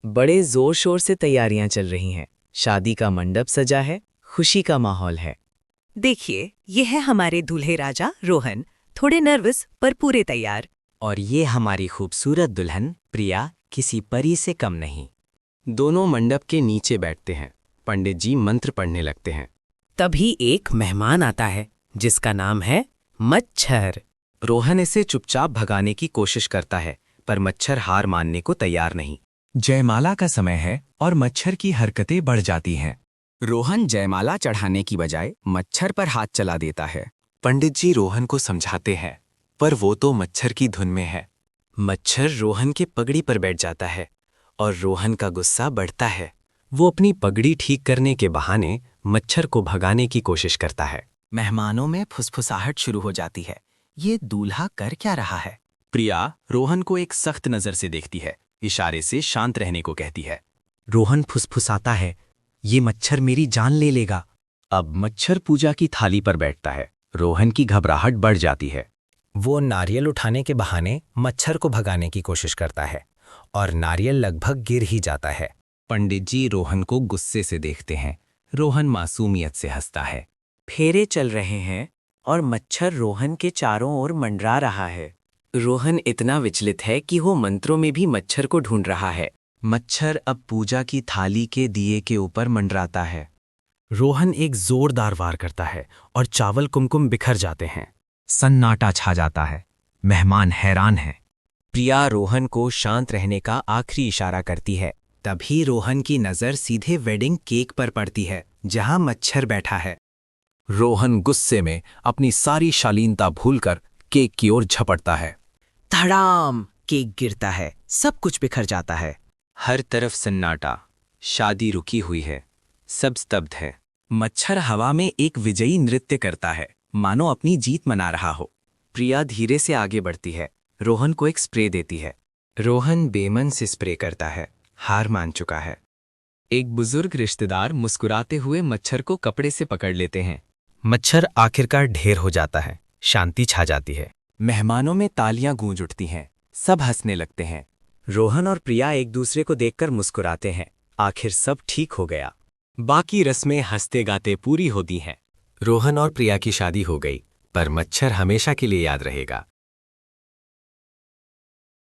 बड़े जोर शोर से तैयारियां चल रही हैं। शादी का मंडप सजा है, खुशी का माहौल है। देखिए, ये है हमारे दूल्हे राजा रोहन, थोड़े नर्वस पर पूरे तैयार। और ये हमारी खूबसूरत दुल्हन प्रिया, किसी परी से कम नहीं। दोनों मंडप के नीचे बैठते हैं। पंडित जी मंत्र पढ़ने लगते हैं। तभी एक मेहमान आता है जिसका नाम है मच्छर। रोहन इसे चुपचाप भगाने की कोशिश करता है, पर मच्छर हार मानने को तैयार नहीं। जयमाला का समय है और मच्छर की हरकतें बढ़ जाती हैं। रोहन जयमाला चढ़ाने की बजाय मच्छर पर हाथ चला देता है। पंडित जी रोहन को समझाते हैं, पर वो तो मच्छर की धुन में है। मच्छर रोहन के पगड़ी पर बैठ जाता है और रोहन का गुस्सा बढ़ता है। वो अपनी पगड़ी ठीक करने के बहाने मच्छर को भगाने की कोशिश करता है। मेहमानों में फुसफुसाहट शुरू हो जाती है। ये दूल्हा कर क्या रहा है? प्रिया रोहन को एक सख्त नजर से देखती है, इशारे से शांत रहने को कहती है। रोहन फुसफुसाता है, ये मच्छर मेरी जान ले लेगा। अब मच्छर पूजा की थाली पर बैठता है। रोहन की घबराहट बढ़ जाती है। वो नारियल उठाने के बहाने मच्छर को भगाने की कोशिश करता है और नारियल लगभग गिर ही जाता है। पंडित जी रोहन को गुस्से से देखते हैं। रोहन मासूमियत से हंसता है। फेरे चल रहे हैं और मच्छर रोहन के चारों ओर मंडरा रहा है। रोहन इतना विचलित है कि वो मंत्रों में भी मच्छर को ढूंढ रहा है। मच्छर अब पूजा की थाली के दिए के ऊपर मंडराता है। रोहन एक जोरदार वार करता है और चावल कुमकुम बिखर जाते हैं। सन्नाटा छा जाता है। मेहमान हैरान हैं। प्रिया रोहन को शांत रहने का आखिरी इशारा करती है। तभी रोहन की नज़र सीधे वेडिंग केक पर पड़ती है, जहां मच्छर बैठा है। रोहन गुस्से में अपनी सारी शालीनता भूलकर केक की ओर झपटता है। धड़ाम! केक गिरता है, सब कुछ बिखर जाता है। हर तरफ सन्नाटा। शादी रुकी हुई है, सब स्तब्ध है। मच्छर हवा में एक विजयी नृत्य करता है, मानो अपनी जीत मना रहा हो। प्रिया धीरे से आगे बढ़ती है, रोहन को एक स्प्रे देती है। रोहन बेमन से स्प्रे करता है, हार मान चुका है। एक बुजुर्ग रिश्तेदार मुस्कुराते हुए मच्छर को कपड़े से पकड़ लेते हैं। मच्छर आखिरकार ढेर हो जाता है, शांति छा जाती है। मेहमानों में तालियां गूंज उठती हैं, सब हंसने लगते हैं। रोहन और प्रिया एक दूसरे को देखकर मुस्कुराते हैं। आखिर सब ठीक हो गया। बाकी रस्में हंसते गाते पूरी होती हैं। रोहन और प्रिया की शादी हो गई, पर मच्छर हमेशा के लिए याद रहेगा।